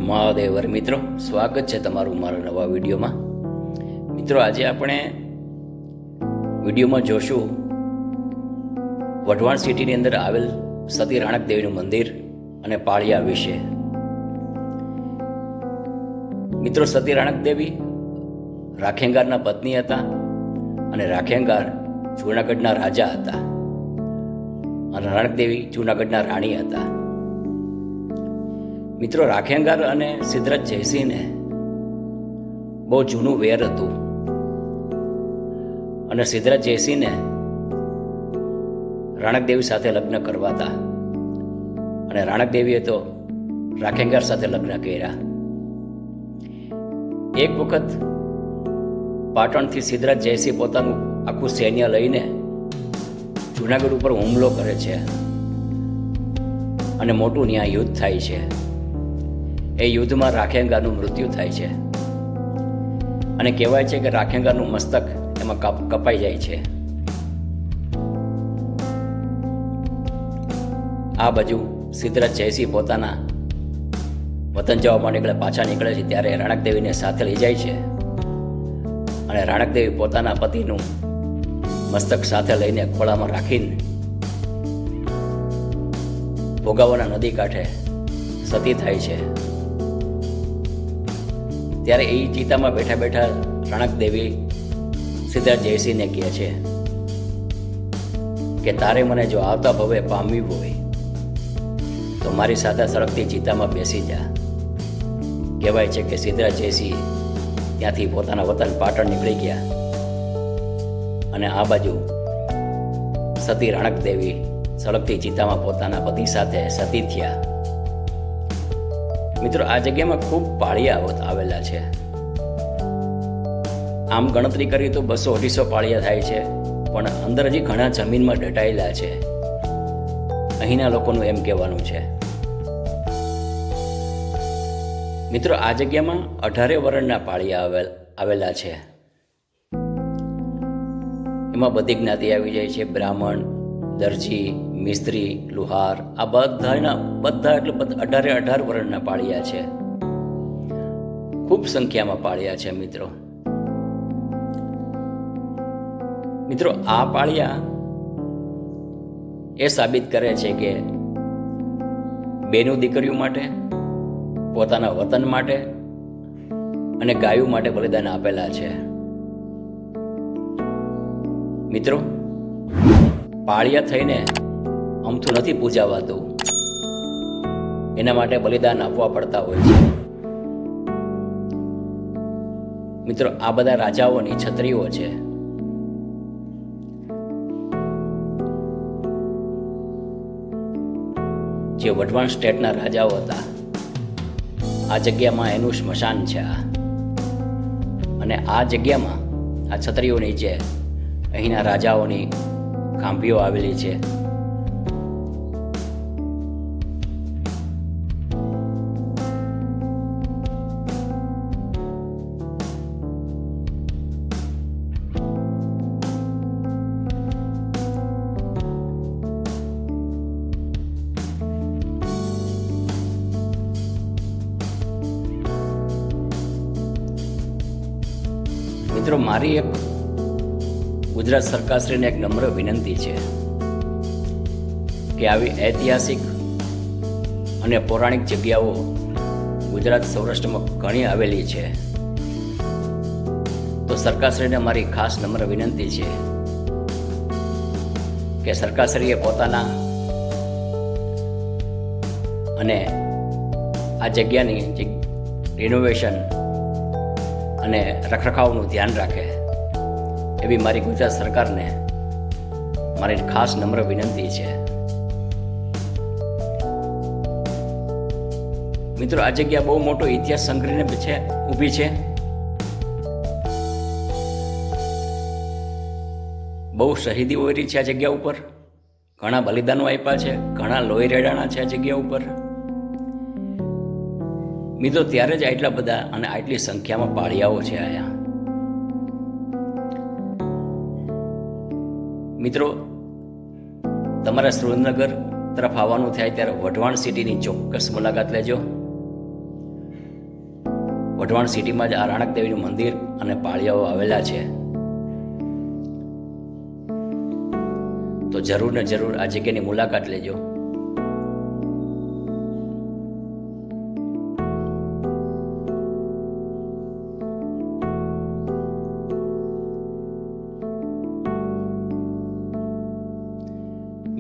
મહાદેવર મિત્રો, સ્વાગત છે તમારું મારા નવા વિડીયોમાં. મિત્રો, આજે આપણે વિડીયોમાં જોશું વઢવાણ સિટીની અંદર આવેલ સતી રાણક દેવીનું મંદિર અને પાળિયા વિશે. મિત્રો, સતી રાણક દેવી રાખેંગારના પત્ની હતા અને રાખેંગાર જૂનાગઢના રાજા હતા અને રાણક દેવી જૂનાગઢના રાણી હતા. મિત્રો, રાખેંગાર અને સિદ્ધરાજ જયસિંહને બહુ જૂનું વેર હતું અને સિદ્ધરાજ જયસિંહને રાણક દેવી સાથે લગ્ન કરવા હતા અને રાણક દેવીએ તો રાખેંગાર સાથે લગ્ન કર્યા. એક વખત પાટણથી સિદ્ધરાજ જયસિંહ પોતાનું આખું સૈન્ય લઈને જૂનાગઢ ઉપર હુમલો કરે છે અને મોટું ન્યાય યુદ્ધ થાય છે. એ યુદ્ધમાં રાખેંગારનું મૃત્યુ થાય છે અને કહેવાય છે કે રાખેંગારનું મસ્તક એમાં કપાઈ જાય છે. આ બાજુ સિદ્ધરાજ જયસિંહ પોતાના વતન જવા માટે પાછા નીકળે છે ત્યારે રાણક દેવીને સાથે લઈ જાય છે અને રાણક દેવી પોતાના પતિનું મસ્તક સાથે લઈને ખોળામાં રાખીને ભોગાવાના નદી કાંઠે સતી થાય છે. ત્યારે એ ચિતામાં બેઠા બેઠા રાણક દેવી સિદ્ધરાજ જયસિંહને કહે છે કે તારે મને જો આવતા ભવે પામવી હોય તો મારી સાથે સળગતી ચિતામાં બેસી જા. કહેવાય છે કે સિદ્ધરાજ જયસિંહ ત્યાંથી પોતાના વતન પાટણ નીકળી ગયા અને આ બાજુ સતી રાણક દેવી સળગતી ચિતામાં પોતાના પતિ સાથે સતી થયા. મિત્રો, આ જગ્યામાં ખૂબ પાળિયા આવેલા છે. આમ ગણતરી કરીએ તો 200-250 પાળિયા થાય છે, પણ અંદર હજી ઘણા જમીનમાં દટાયેલા છે, અહીંના લોકોનું એમ કહેવાનું છે. મિત્રો, આ જગ્યામાં 18 વર્ણના પાળિયા આવેલા છે. એમાં બધી જ્ઞાતિ આવી જાય છે. બ્રાહ્મણ, દરજી, મિસ્ત્રી, લુહાર, આ બધા એટલે 18 વર્ણના પાળિયા છે. ખૂબ સંખ્યામાં પાળિયા છે. મિત્રો, આ પાળિયા એ સાબિત કરે છે કે બેનું દીકરીઓ માટે, પોતાના વતન માટે અને ગાયો માટે બલિદાન આપેલા છે. મિત્રો, પાળિયા થઈને અમથું નથી પૂજાવાતું, એના માટે બલિદાન આપવા પડતા હોય છે. મિત્રો, આ બધા રાજાઓની છત્રીઓ છે. જે વઢવાણ સ્ટેટના રાજાઓ હતા. આ જગ્યામાં એનું સ્મશાન છે અને આ જગ્યામાં આ છત્રીઓ નીચે અહીંના રાજાઓની ખાંભીઓ આવેલી છે. મિત્રો, મારી એક ગુજરાત સરકારશ્રીને એક નમ્ર વિનંતી છે કે આવી ઐતિહાસિક અને પૌરાણિક જગ્યાઓ ગુજરાત સૌરાષ્ટ્રમાં ઘણી આવેલી છે. તો સરકારશ્રીને મારી ખાસ નમ્ર વિનંતી છે કે સરકારશ્રીએ પોતાના અને આ જગ્યાની રિનોવેશન અને રખરખાવનું ધ્યાન રાખે એવી મારી ગુજરાત સરકારને મારી ખાસ નમ્ર વિનંતી છે. મિત્રો, આ જગ્યા બહુ મોટો ઇતિહાસ સંગ્રહીને ઊભી છે. બહુ શહીદી ઓરી છે આ જગ્યા ઉપર. ઘણા બલિદાનો આપ્યા છે, ઘણા લોહી રેડાણા છે આ જગ્યા ઉપર. મિત્રો, ત્યારે જ આટલા બધા અને આટલી સંખ્યામાં પાળિયાઓ છે અહીંયા. મિત્રો, તમારા સુરેન્દ્રનગર તરફ આવવાનું થાય ત્યારે વઢવાણ સિટીની ચોક્કસ મુલાકાત લેજો. વઢવાણ સિટીમાં જ આ રાણક દેવીનું મંદિર અને પાળિયાઓ આવેલા છે. તો જરૂર ને જરૂર આ જગ્યાની મુલાકાત લેજો.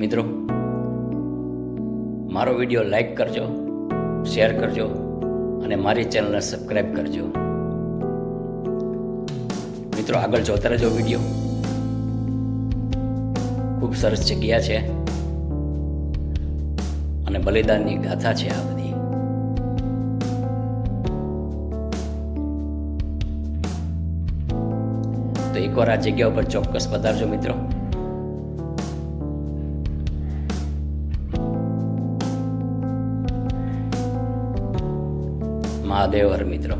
મિત્રો, મારો વિડીયો લાઈક કરજો, શેર કરજો અને મારી ચેનલને સબસ્ક્રાઈબ કરજો. મિત્રો, આગળ જોતા રહેજો વિડીયો. ખૂબ સરસ જગ્યા છે અને બલિદાનની ગાથા છે આ બધી. તો એકવાર આ જગ્યા ઉપર ચોક્કસ પધારજો મિત્રો. મહાદેવ હર મિત્રો.